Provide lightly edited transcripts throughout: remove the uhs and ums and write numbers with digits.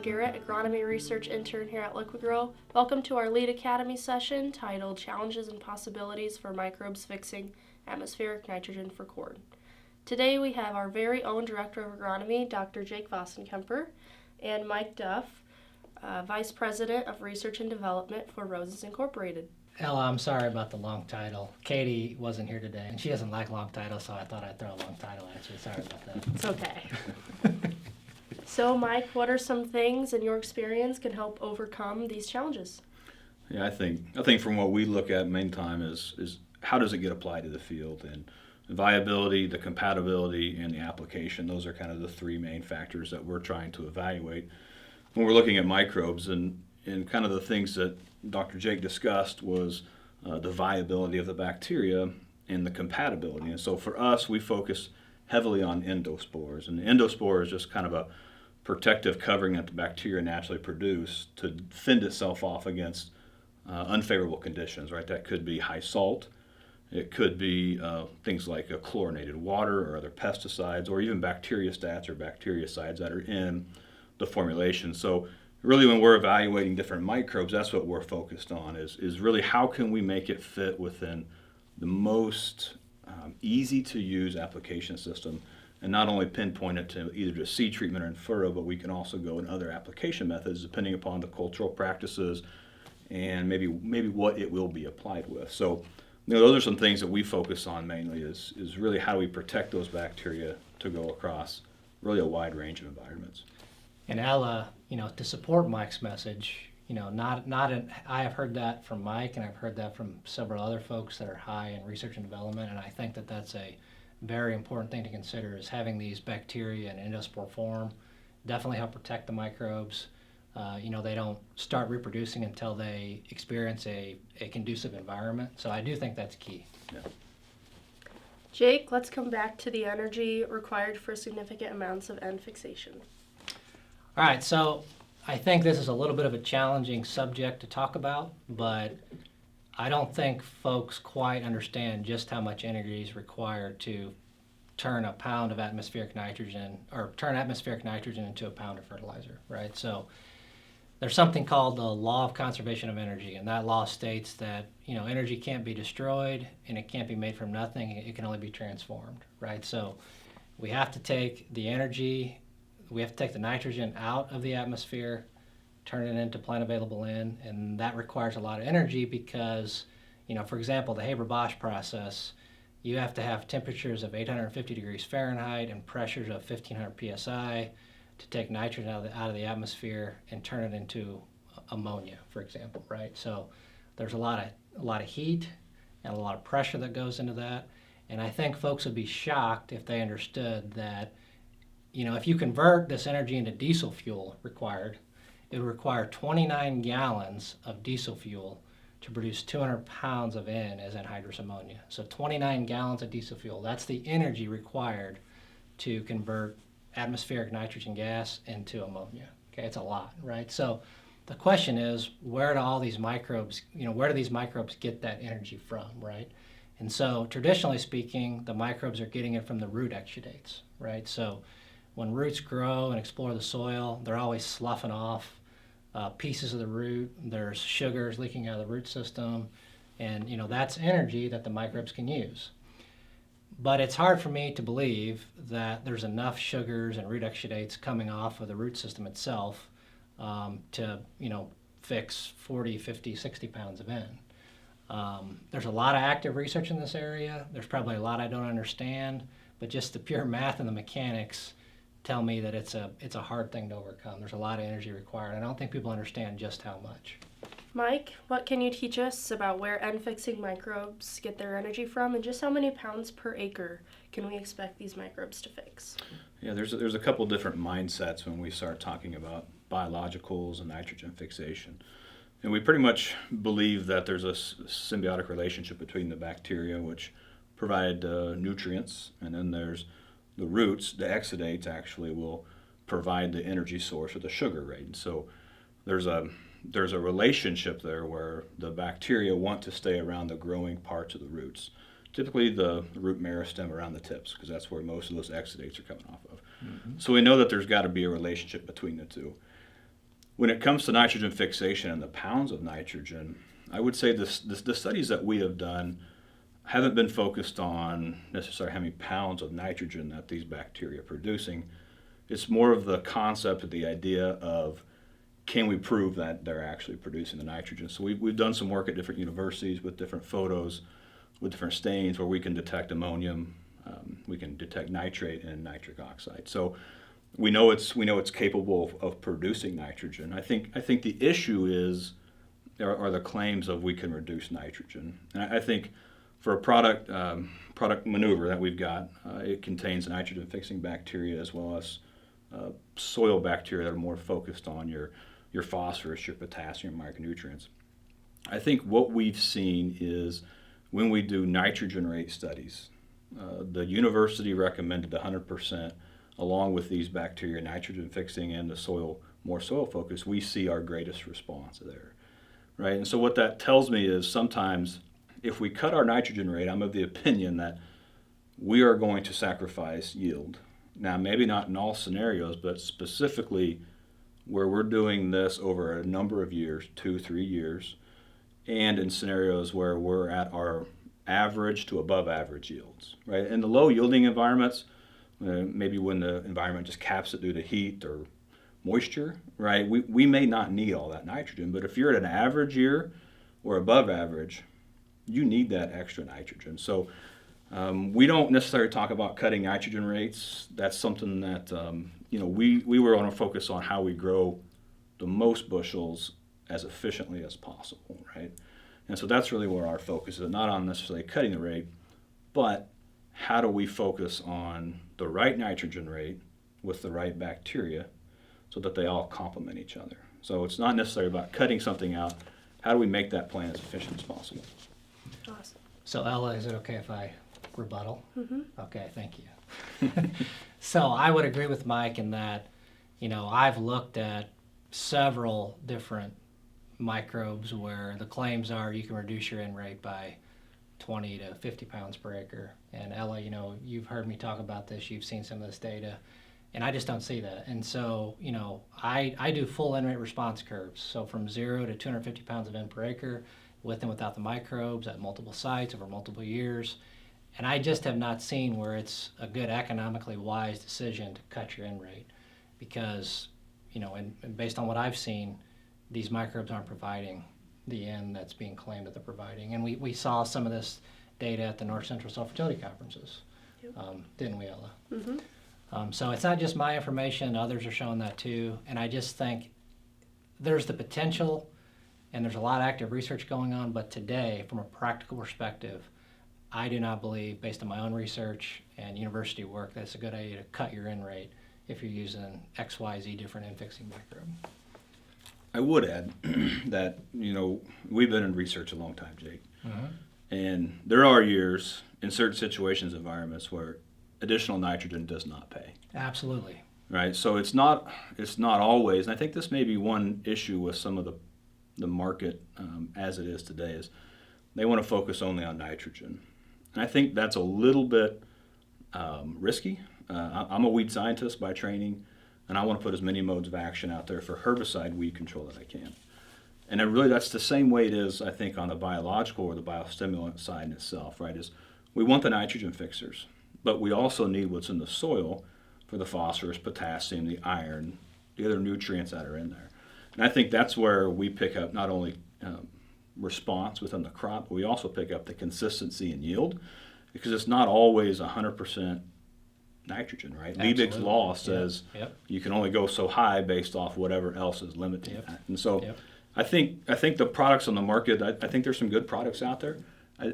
Garrett, Agronomy Research Intern here at Liqui-Grow. Welcome to our Lead Academy session titled Challenges and Possibilities for Microbes Fixing Atmospheric Nitrogen for Corn. Today we have our very own Director of Agronomy, Dr. Jake Vossenkemper, and Mike Duff, Vice President of Research and Development for Rosen Incorporated. Elle, I'm sorry about the long title. Katie wasn't here today, and she doesn't like long titles, so I thought I'd throw a long title at you. Sorry about that. It's okay. So, Mike, what are some things in your experience can help overcome these challenges? Yeah, I think from what we look at main time is how does it get applied to the field, and the viability, the compatibility, and the application. Those are kind of the three main factors that we're trying to evaluate when we're looking at microbes. And kind of the things that Dr. Jake discussed was the viability of the bacteria and the compatibility. And so for us, we focus heavily on endospores. And the endospore is just kind of a protective covering that the bacteria naturally produce to fend itself off against unfavorable conditions, right? That could be high salt. It could be things like chlorinated water or other pesticides, or even bacteriostats or bactericides that are in the formulation. So really, when we're evaluating different microbes, that's what we're focused on, is really how can we make it fit within the most easy to use application system, and not only pinpoint it to either to seed treatment or in furrow, but we can also go in other application methods depending upon the cultural practices and maybe what it will be applied with. So those are some things that we focus on mainly is really how do we protect those bacteria to go across really a wide range of environments. And Elle, to support Mike's message, I have heard that from Mike, and I've heard that from several other folks that are high in research and development, and I think that that's a very important thing to consider, is having these bacteria in endospore form definitely help protect the microbes. They don't start reproducing until they experience a conducive environment, so I do think that's key. Yeah. Jake, let's come back to the energy required for significant amounts of N fixation. All right, so I think this is a little bit of a challenging subject to talk about, but I don't think folks quite understand just how much energy is required to turn a pound of atmospheric nitrogen, or turn atmospheric nitrogen into a pound of fertilizer, right? So there's something called the law of conservation of energy, and that law states that energy can't be destroyed and it can't be made from nothing. It can only be transformed, right? So we have to take the energy. We have to take the nitrogen out of the atmosphere, turn it into plant available N, and that requires a lot of energy because, for example, the Haber-Bosch process, you have to have temperatures of 850 degrees Fahrenheit and pressures of 1500 psi to take nitrogen out of the atmosphere and turn it into ammonia, for example, right? So there's a lot of heat and a lot of pressure that goes into that, and I think folks would be shocked if they understood that if you convert this energy into diesel fuel required, it would require 29 gallons of diesel fuel to produce 200 pounds of N as anhydrous ammonia. So 29 gallons of diesel fuel, that's the energy required to convert atmospheric nitrogen gas into ammonia. Okay, it's a lot, right? So the question is, where do all these microbes, where do these microbes get that energy from, right? And so traditionally speaking, the microbes are getting it from the root exudates, right? So when roots grow and explore the soil, they're always sloughing off pieces of the root. There's sugars leaking out of the root system, and that's energy that the microbes can use. But it's hard for me to believe that there's enough sugars and root exudates coming off of the root system itself to fix 40, 50, 60 pounds of N. There's a lot of active research in this area. There's probably a lot I don't understand, but just the pure math and the mechanics tell me that it's a hard thing to overcome. There's a lot of energy required. I don't think people understand just how much. Mike, what can you teach us about where N-fixing microbes get their energy from, and just how many pounds per acre can we expect these microbes to fix? Yeah, there's a couple different mindsets when we start talking about biologicals and nitrogen fixation. And we pretty much believe that there's a symbiotic relationship between the bacteria, which provide nutrients, and then there's the roots, the exudates actually will provide the energy source or the sugar, right? And so there's a relationship there where the bacteria want to stay around the growing parts of the roots. Typically the root meristem around the tips, because that's where most of those exudates are coming off of. Mm-hmm. So we know that there's got to be a relationship between the two. When it comes to nitrogen fixation and the pounds of nitrogen, I would say the studies that we have done haven't been focused on necessarily how many pounds of nitrogen that these bacteria are producing. It's more of the concept of the idea of, can we prove that they're actually producing the nitrogen? So we've done some work at different universities with different photos, with different stains where we can detect ammonium, we can detect nitrate and nitric oxide. So we know it's capable of producing nitrogen. I think the issue is are the claims of we can reduce nitrogen. And I think for a product maneuver that we've got, it contains nitrogen fixing bacteria as well as soil bacteria that are more focused on your phosphorus, your potassium, micronutrients. I think what we've seen is when we do nitrogen rate studies, the university recommended 100% along with these bacteria, nitrogen fixing and the more soil focus, we see our greatest response there, right? And so what that tells me is sometimes if we cut our nitrogen rate, I'm of the opinion that we are going to sacrifice yield. Now, maybe not in all scenarios, but specifically where we're doing this over a number of years, 2-3 years, and in scenarios where we're at our average to above average yields, right? In the low yielding environments, maybe when the environment just caps it due to heat or moisture, right? We may not need all that nitrogen, but if you're at an average year or above average, you need that extra nitrogen. So we don't necessarily talk about cutting nitrogen rates. That's something that we were on to focus on how we grow the most bushels as efficiently as possible, right? And so that's really where our focus is, not on necessarily cutting the rate, but how do we focus on the right nitrogen rate with the right bacteria so that they all complement each other. So it's not necessarily about cutting something out. How do we make that plant as efficient as possible? Awesome. So Elle, is it okay if I rebuttal? Mm-hmm. Okay, thank you. So I would agree with Mike in that, I've looked at several different microbes where the claims are you can reduce your N rate by 20 to 50 pounds per acre. And Elle, you've heard me talk about this, you've seen some of this data, and I just don't see that. And so, I do full N rate response curves. So from 0 to 250 pounds of N per acre, with and without the microbes at multiple sites over multiple years. And I just have not seen where it's a good economically wise decision to cut your N rate because, and based on what I've seen, these microbes aren't providing the N that's being claimed that they're providing. And we saw some of this data at the North Central Soil Fertility Conferences, Yep. Didn't we, Elle? Mm-hmm. So it's not just my information, others are showing that too. And I just think there's the potential and there's a lot of active research going on, but today, from a practical perspective, I do not believe, based on my own research and university work, that it's a good idea to cut your N rate if you're using XYZ different N-fixing microbe. I would add that, we've been in research a long time, Jake. Mm-hmm. And there are years in certain situations, environments where additional nitrogen does not pay. Absolutely. Right? So it's not always, and I think this may be one issue with some of the market as it is today, is they want to focus only on nitrogen. And I think that's a little bit risky. I'm a weed scientist by training, and I want to put as many modes of action out there for herbicide weed control that I can. And that's the same way it is, I think, on the biological or the biostimulant side in itself, right? Is we want the nitrogen fixers, but we also need what's in the soil for the phosphorus, potassium, the iron, the other nutrients that are in there. And I think that's where we pick up not only response within the crop, but we also pick up the consistency and yield, because it's not always 100% nitrogen, right? Liebig's law says you can only go so high based off whatever else is limiting that. And so I think the products on the market, I think there's some good products out there.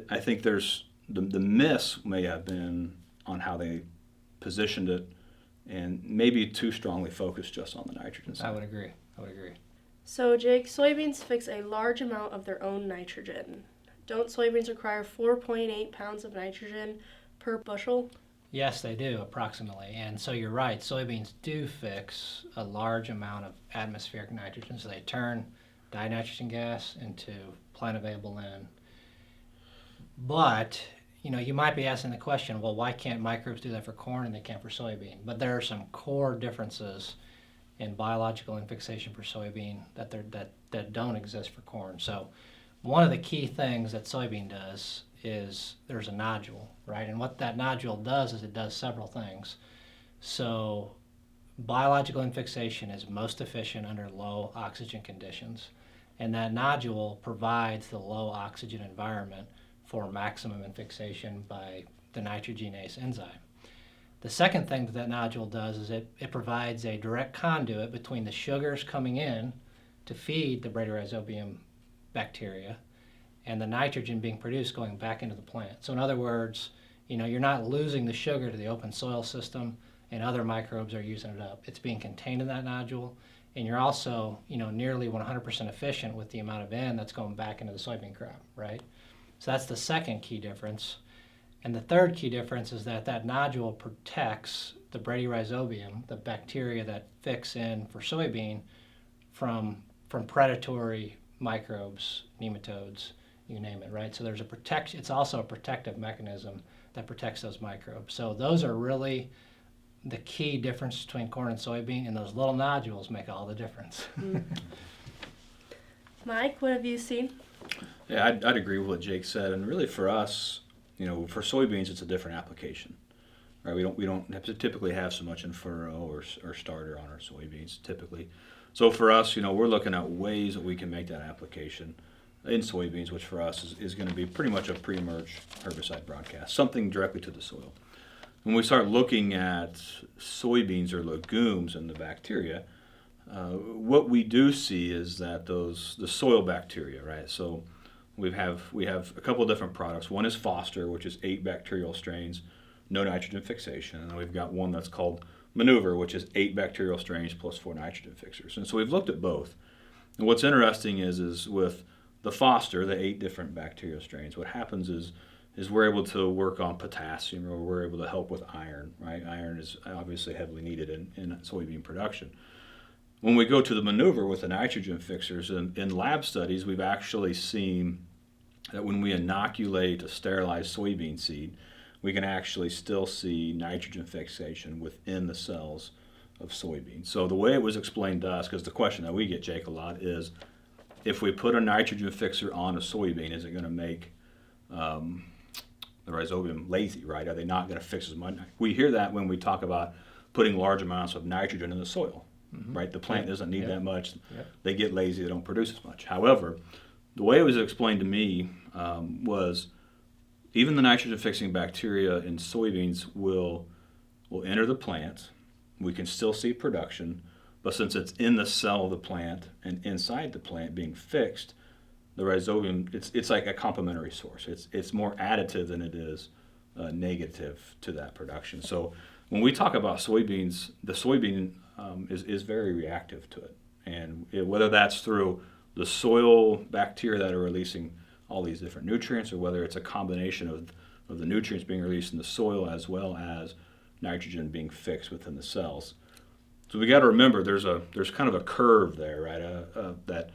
I think there's the miss may have been on how they positioned it and maybe too strongly focused just on the nitrogen side. I would agree. So, Jake, soybeans fix a large amount of their own nitrogen. Don't soybeans require 4.8 pounds of nitrogen per bushel? Yes, they do, approximately. And so you're right, soybeans do fix a large amount of atmospheric nitrogen. So they turn dinitrogen gas into plant available N. But, you might be asking the question, well, why can't microbes do that for corn and they can't for soybean? But there are some core differences and biological fixation for soybean that don't exist for corn. So one of the key things that soybean does is there's a nodule, right? And what that nodule does is it does several things. So biological fixation is most efficient under low oxygen conditions, and that nodule provides the low oxygen environment for maximum fixation by the nitrogenase enzyme. The second thing that nodule does is it provides a direct conduit between the sugars coming in to feed the Bradyrhizobium bacteria and the nitrogen being produced going back into the plant. So in other words, you're not losing the sugar to the open soil system and other microbes are using it up. It's being contained in that nodule, and you're also, nearly 100% efficient with the amount of N that's going back into the soybean crop, right? So that's the second key difference. And the third key difference is that nodule protects the Bradyrhizobium, the bacteria that fix in for soybean, from predatory microbes, nematodes, you name it, right? So there's a protection. It's also a protective mechanism that protects those microbes. So those are really the key difference between corn and soybean, and those little nodules make all the difference. Mike, what have you seen? Yeah, I'd agree with what Jake said, and really for us, for soybeans, it's a different application, right? We don't have to typically have so much in furrow or starter on our soybeans typically. So for us, we're looking at ways that we can make that application in soybeans, which for us is going to be pretty much a pre-emerge herbicide broadcast, something directly to the soil. When we start looking at soybeans or legumes and the bacteria, what we do see is that the soil bacteria, right? So we have a couple of different products. One is Foster, which is 8 bacterial strains, no nitrogen fixation, and then we've got one that's called Maneuver, which is 8 bacterial strains plus 4 nitrogen fixers. And so we've looked at both. And what's interesting is with the Foster, the 8 different bacterial strains, what happens is we're able to work on potassium, or we're able to help with iron, right? Iron is obviously heavily needed in soybean production. When we go to the Maneuver with the nitrogen fixers, in lab studies, we've actually seen that when we inoculate a sterilized soybean seed, we can actually still see nitrogen fixation within the cells of soybeans. So the way it was explained to us, because the question that we get, Jake, a lot is, if we put a nitrogen fixer on a soybean, is it going to make the rhizobium lazy, right? Are they not going to fix as much? We hear that when we talk about putting large amounts of nitrogen in the soil, right? The plant doesn't need that much. They get lazy, they don't produce as much. However, the way it was explained to me was even the nitrogen fixing bacteria in soybeans will enter the plant. We can still see production, but since it's in the cell of the plant and inside the plant being fixed, the rhizobium, it's like a complementary source. It's more additive than it is negative to that production. So when we talk about soybeans, the soybean is very reactive to it. And whether that's through the soil bacteria that are releasing all these different nutrients, or whether it's a combination of the nutrients being released in the soil as well as nitrogen being fixed within the cells. So we got to remember there's kind of a curve there, right? That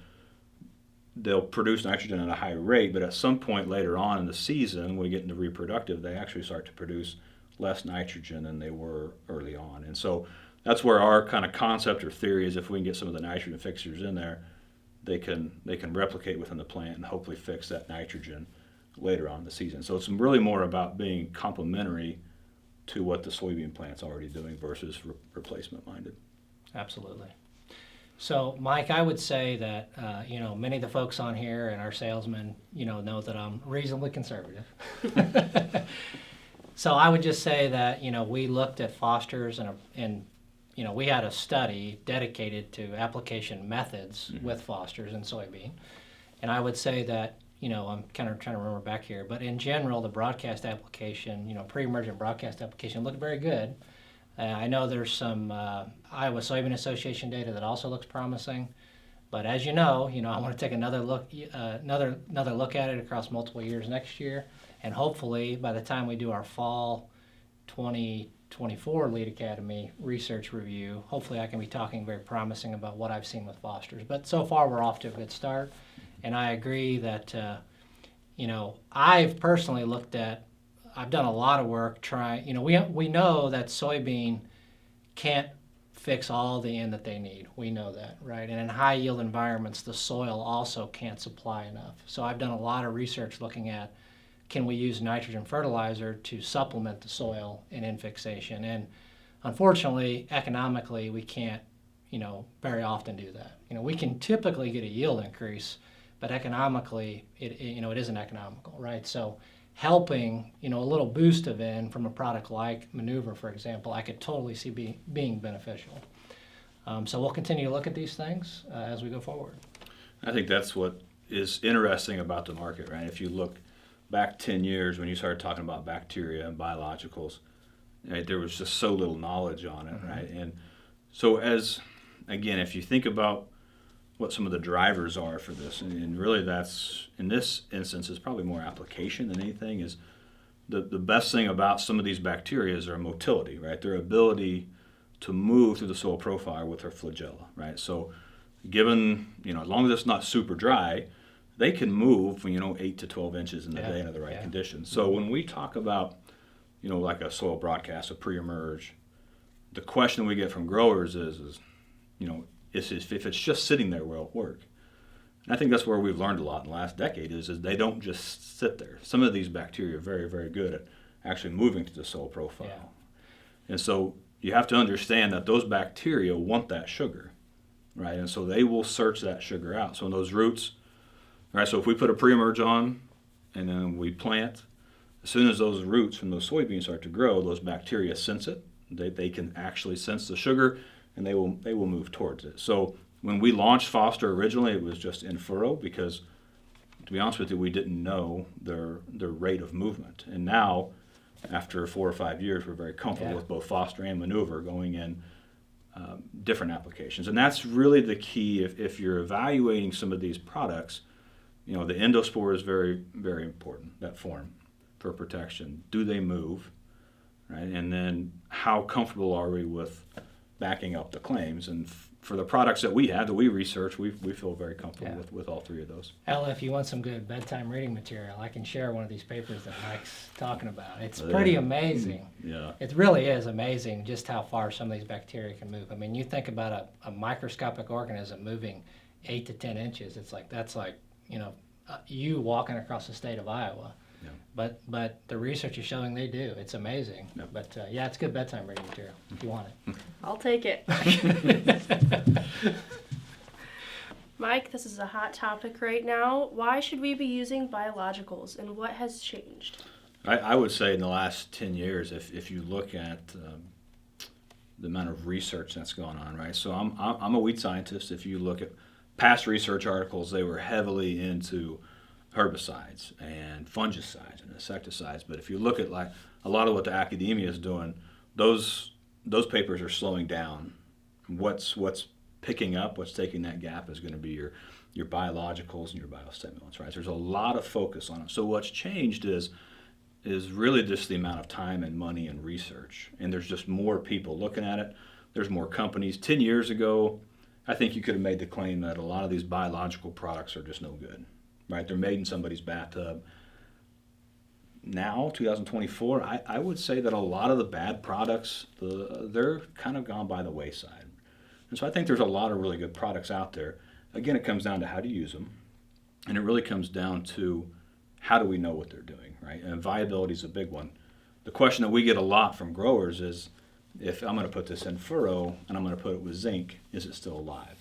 they'll produce nitrogen at a high rate, but at some point later on in the season, when we get into reproductive, they actually start to produce less nitrogen than they were early on. And so that's where our kind of concept or theory is, if we can get some of the nitrogen fixers in there, they can replicate within the plant and hopefully fix that nitrogen later on in the season. So it's really more about being complementary to what the soybean plant's already doing versus replacement minded. Absolutely. So, Mike, I would say that, many of the folks on here and our salesmen, know that I'm reasonably conservative. So I would just say that, we looked at Foster's and we had a study dedicated to application methods with Foster's and soybean. And I would say that, I'm kind of trying to remember back here, but in general, the broadcast application, pre-emergent broadcast application looked very good. I know there's some Iowa Soybean Association data that also looks promising, but as I want to take another look at it across multiple years next year, and hopefully by the time we do our fall 2024 Lead Academy research review, hopefully I can be talking very promising about what I've seen with Foster's. But so far we're off to a good start, and I agree that I've personally I've done a lot of work trying, we know that soybean can't fix all the N that they need. We know that, right? And in high yield environments, the soil also can't supply enough. So I've done a lot of research looking at, can we use nitrogen fertilizer to supplement the soil in N fixation? And unfortunately, economically, we can't, very often do that. We can typically get a yield increase, but economically, it isn't economical, right? So helping, a little boost of N from a product like Maneuver, for example, I could totally see being beneficial. So we'll continue to look at these things as we go forward. I think that's what is interesting about the market, right? If you look back 10 years when you started talking about bacteria and biologicals, right, there was just so little knowledge on it, right? And so again, if you think about what some of the drivers are for this, and really that's, in this instance, is probably more application than anything, is the best thing about some of these bacteria is their motility, right? Their ability to move through the soil profile with their flagella, right? So given, as long as it's not super dry, they can move, 8 to 12 inches in the day under the right conditions. So when we talk about, like a soil broadcast, a pre-emerge, the question we get from growers is if it's just sitting there, will it work? And I think that's where we've learned a lot in the last decade is they don't just sit there. Some of these bacteria are very, very good at actually moving to the soil profile. Yeah. And so you have to understand that those bacteria want that sugar, right? And so they will search that sugar out. So in those roots, right, so if we put a pre-emerge on and then we plant, as soon as those roots from those soybeans start to grow, those bacteria sense it. They can actually sense the sugar, and they will move towards it. So when we launched Foster originally, it was just in furrow because, to be honest with you, we didn't know their rate of movement. And now, after 4 or 5 years, we're very comfortable with both Foster and Maneuver going in different applications. And that's really the key. If you're evaluating some of these products, the endospore is very, very important, that form for protection. Do they move, right? And then how comfortable are we with backing up the claims? And for the products that we have, that we research, we feel very comfortable with all three of those. Elle, if you want some good bedtime reading material, I can share one of these papers that Mike's talking about. It's pretty amazing. Yeah. It really is amazing just how far some of these bacteria can move. I mean, you think about a microscopic organism moving 8 to 10 inches. That's like you walking across the state of Iowa. Yeah. But the research is showing they do. It's amazing. Yep. But it's good bedtime reading material if you want it. I'll take it. Mike, this is a hot topic right now. Why should we be using biologicals, and what has changed? I would say in the last 10 years, if you look at the amount of research that's gone on, right? So I'm a weed scientist. If you look at past research articles, they were heavily into herbicides and fungicides and insecticides. But if you look at like a lot of what the academia is doing, those papers are slowing down. What's picking up, what's taking that gap is going to be your biologicals and your biostimulants, right? There's a lot of focus on it. So what's changed is really just the amount of time and money and research. And there's just more people looking at it. There's more companies. 10 years ago, I think you could have made the claim that a lot of these biological products are just no good. Right, they're made in somebody's bathtub. Now, 2024, I would say that a lot of the bad products, they're kind of gone by the wayside. And so I think there's a lot of really good products out there. Again, it comes down to how to use them. And it really comes down to how do we know what they're doing, right? And viability is a big one. The question that we get a lot from growers is, if I'm going to put this in furrow and I'm going to put it with zinc, is it still alive?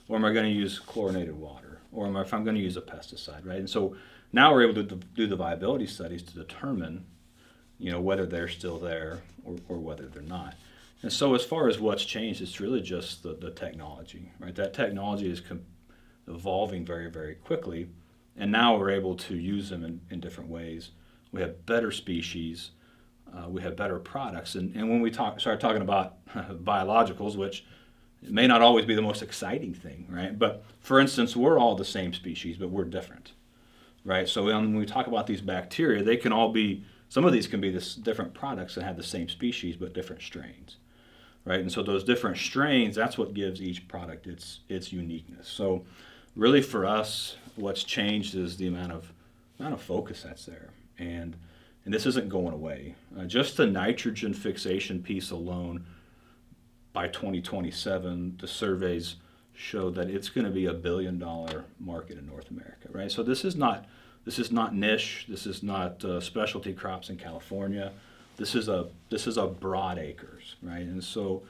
Or am I going to use chlorinated water? Or if I'm going to use a pesticide, right? And so now we're able to do the viability studies to determine, whether they're still there or whether they're not. And so as far as what's changed, it's really just the technology, right? That technology is evolving very, very quickly, and now we're able to use them in different ways. We have better species, we have better products, and when we start talking about biologicals, which it may not always be the most exciting thing, right? But for instance, we're all the same species, but we're different, right? So when we talk about these bacteria, they can all be, some of these can be different products that have the same species, but different strains, right? And so those different strains, that's what gives each product its uniqueness. So really for us, what's changed is the amount of focus that's there. And this isn't going away. Just the nitrogen fixation piece alone, by 2027, the surveys show that it's going to be $1 billion market in North America, right? So this is not niche. This is not specialty crops in California. This is a broad acres, right? And so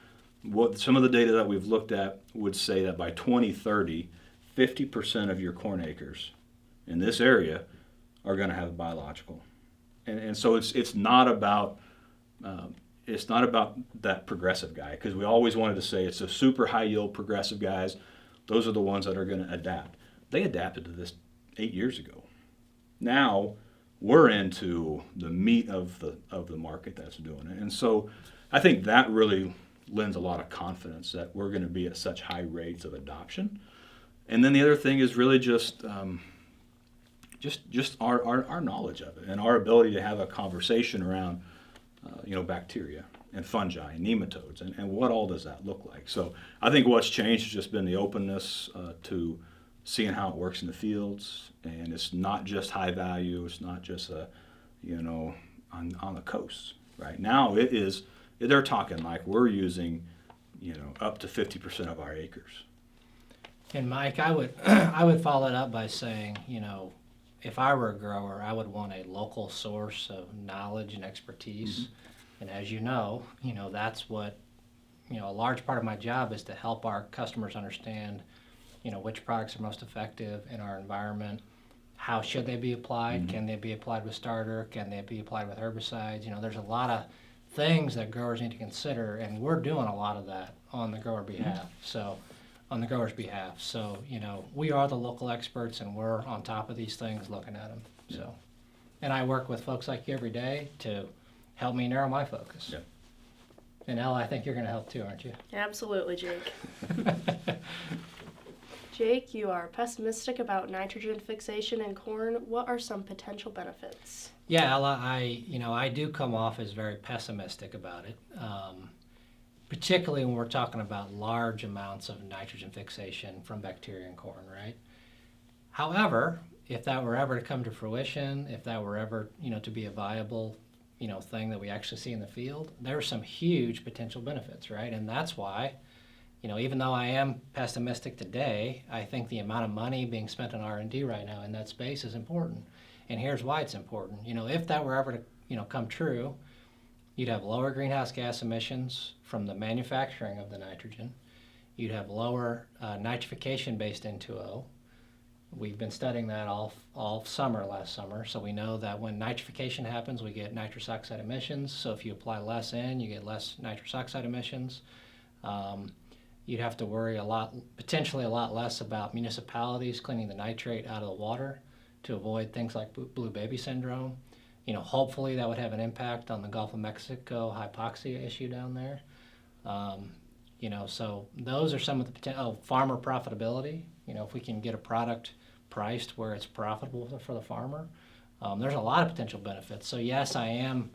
what some of the data that we've looked at would say that by 2030, 50% of your corn acres in this area are going to have biological. And so it's not about that progressive guy, because we always wanted to say it's the super high yield progressive guys. Those are the ones that are going to adapt. They adapted to this 8 years ago. Now we're into the meat of the market that's doing it. And so I think that really lends a lot of confidence that we're going to be at such high rates of adoption. And then the other thing is really just our knowledge of it and our ability to have a conversation around bacteria and fungi and nematodes and what all does that look like. So I think what's changed has just been the openness to seeing how it works in the fields, and it's not just high value. It's not just on the coast. Right now, they're talking like we're using up to 50% of our acres. And Mike, I would follow it up by saying, if I were a grower, I would want a local source of knowledge and expertise. Mm-hmm. And as you know, that's what, a large part of my job is to help our customers understand, which products are most effective in our environment. How should they be applied? Mm-hmm. Can they be applied with starter? Can they be applied with herbicides? There's a lot of things that growers need to consider, and we're doing a lot of that on the grower's behalf. So, we are the local experts, and we're on top of these things, looking at them. Yeah. So, and I work with folks like you every day to help me narrow my focus. Yeah. And Elle, I think you're going to help too, aren't you? Absolutely, Jake. Jake, you are pessimistic about nitrogen fixation in corn. What are some potential benefits? Yeah, Elle, I do come off as very pessimistic about it, particularly when we're talking about large amounts of nitrogen fixation from bacteria in corn, right? However, if that were ever to come to fruition, if that were ever, to be a viable, thing that we actually see in the field, there are some huge potential benefits, right? And that's why, even though I am pessimistic today, I think the amount of money being spent on R&D right now in that space is important. And here's why it's important. If that were ever to, come true, you'd have lower greenhouse gas emissions from the manufacturing of the nitrogen. You'd have lower nitrification based N2O. We've been studying that all last summer, so we know that when nitrification happens, we get nitrous oxide emissions. So if you apply less in, you get less nitrous oxide emissions. You'd have to worry potentially a lot less about municipalities cleaning the nitrate out of the water to avoid things like blue baby syndrome. Hopefully that would have an impact on the Gulf of Mexico hypoxia issue down there. So those are some of the potential. Farmer profitability. If we can get a product priced where it's profitable for the farmer, there's a lot of potential benefits. So yes, I am,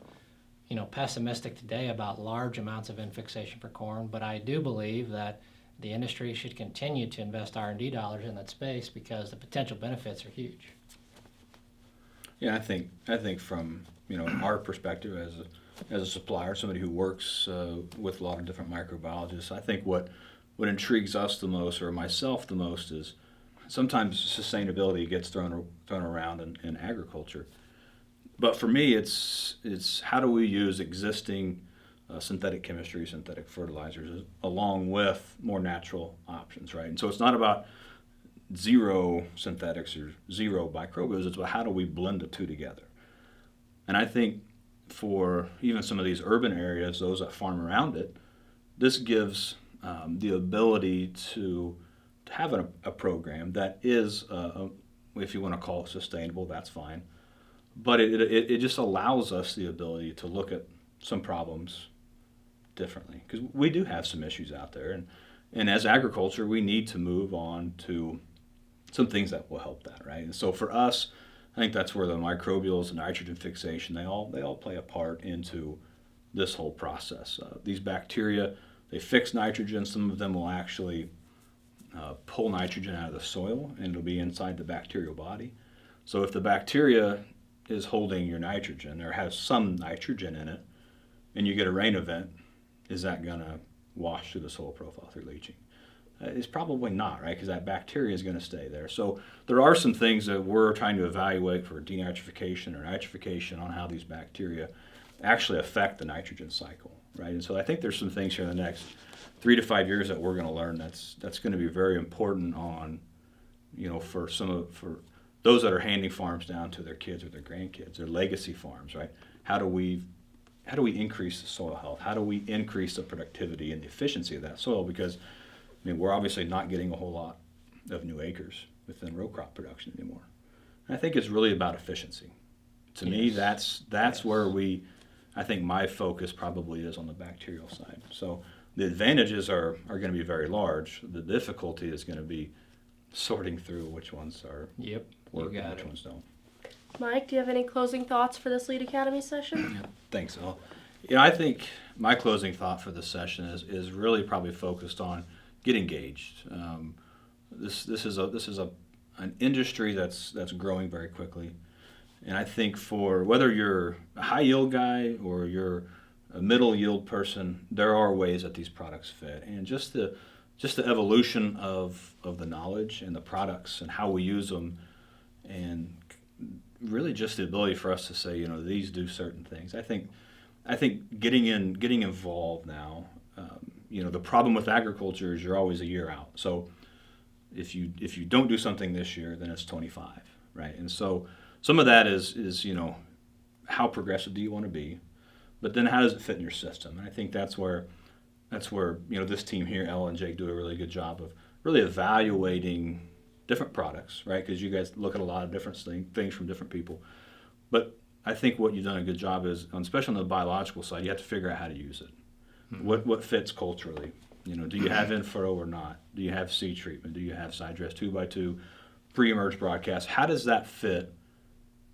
pessimistic today about large amounts of fixation for corn, but I do believe that the industry should continue to invest R&D dollars in that space because the potential benefits are huge. Yeah, I think from our perspective as a supplier, somebody who works with a lot of different microbiologists, I think what intrigues us the most, or myself the most, is sometimes sustainability gets thrown around in agriculture. But for me, it's how do we use existing synthetic chemistry, synthetic fertilizers, along with more natural options, right? And so it's not about zero synthetics or zero microbials. It's about how do we blend the two together. And I think for even some of these urban areas, those that farm around it, this gives the ability to have a program that is, if you want to call it sustainable, that's fine. But it just allows us the ability to look at some problems differently, because we do have some issues out there. And as agriculture, we need to move on to some things that will help that, right? And so for us, I think that's where the microbials and nitrogen fixation, they all play a part into this whole process. These bacteria, they fix nitrogen. Some of them will actually pull nitrogen out of the soil, and it'll be inside the bacterial body. So if the bacteria is holding your nitrogen or has some nitrogen in it, and you get a rain event, is that going to wash through the soil profile through leaching? It's probably not, right? Because that bacteria is going to stay there. So there are some things that we're trying to evaluate for denitrification or nitrification on how these bacteria actually affect the nitrogen cycle, right? And so I think there's some things here in the next 3 to 5 years that we're going to learn that's going to be very important on, for those that are handing farms down to their kids or their grandkids, their legacy farms, right? How do we increase the soil health? How do we increase the productivity and the efficiency of that soil? Because we're obviously not getting a whole lot of new acres within row crop production anymore. And I think it's really about efficiency. To me, that's where I think my focus probably is on the bacterial side. So the advantages are going to be very large. The difficulty is going to be sorting through which ones are working and which ones don't. Mike, do you have any closing thoughts for this Lead Academy session? Thanks, Elle. I think my closing thought for this session is really probably focused on get engaged. This is an industry that's growing very quickly, and I think for whether you're a high yield guy or you're a middle yield person, there are ways that these products fit, and just the evolution of the knowledge and the products and how we use them, and really just the ability for us to say, these do certain things. I think getting involved now. The problem with agriculture is you're always a year out. So if you don't do something this year, then it's 25, right? And so some of that is how progressive do you want to be, but then how does it fit in your system? And I think that's where this team here, Elle and Jake, do a really good job of really evaluating different products, right? Because you guys look at a lot of different things from different people. But I think what you've done a good job is, especially on the biological side, you have to figure out how to use it. Mm-hmm. What fits culturally? Do you have in-furrow or not? Do you have seed treatment? Do you have side dress 2x2, pre-emerge broadcast? How does that fit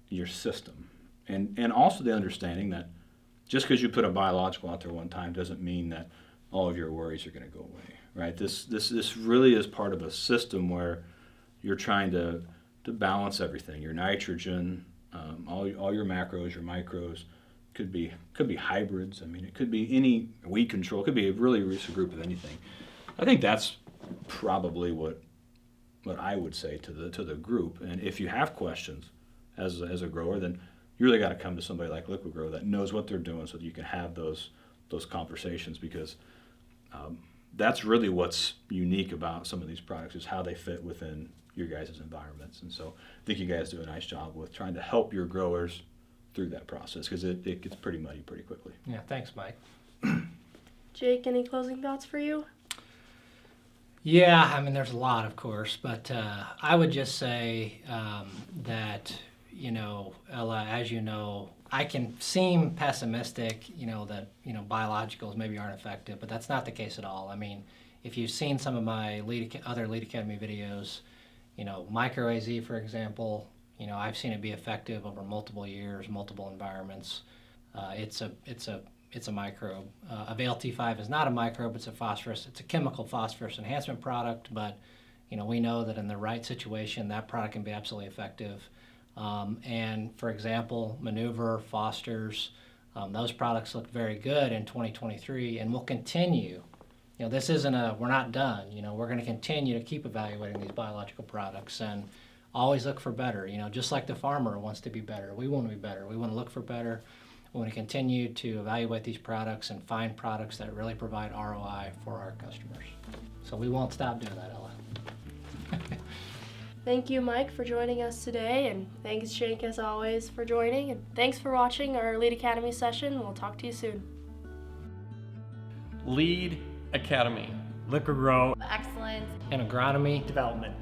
your system? And also the understanding that just because you put a biological out there one time doesn't mean that all of your worries are going to go away, right? This really is part of a system where you're trying to balance everything. Your nitrogen, all your macros, your micros. Could be hybrids. It could be any weed control. It could be really a group of anything. I think that's probably what I would say to the group. And if you have questions as a grower, then you really got to come to somebody like Liqui-Grow that knows what they're doing, so that you can have those conversations. Because that's really what's unique about some of these products is how they fit within your guys' environments. And so I think you guys do a nice job with trying to help your growers through that process, because it gets pretty muddy pretty quickly. Yeah, thanks, Mike. Jake, any closing thoughts for you? Yeah, there's a lot, of course, but I would just say that, Ella, as you know, I can seem pessimistic, that, biologicals maybe aren't effective, but that's not the case at all. If you've seen some of my other Lead Academy videos, Micro AZ, for example, I've seen it be effective over multiple years, multiple environments. It's a microbe. Avail T5 is not a microbe, it's a phosphorus. It's a chemical phosphorus enhancement product, but we know that in the right situation, that product can be absolutely effective. And for example, Maneuver, Foster's, those products look very good in 2023 and will continue. This isn't we're not done. We're going to continue to keep evaluating these biological products and always look for better. Just like the farmer wants to be better, we want to be better. We want to look for better. We want to continue to evaluate these products and find products that really provide ROI for our customers. So we won't stop doing that, Ella. Thank you, Mike, for joining us today, and thanks, Jake, as always, for joining. And thanks for watching our Lead Academy session. We'll talk to you soon. Lead Academy. Liqui-Grow And agronomy development.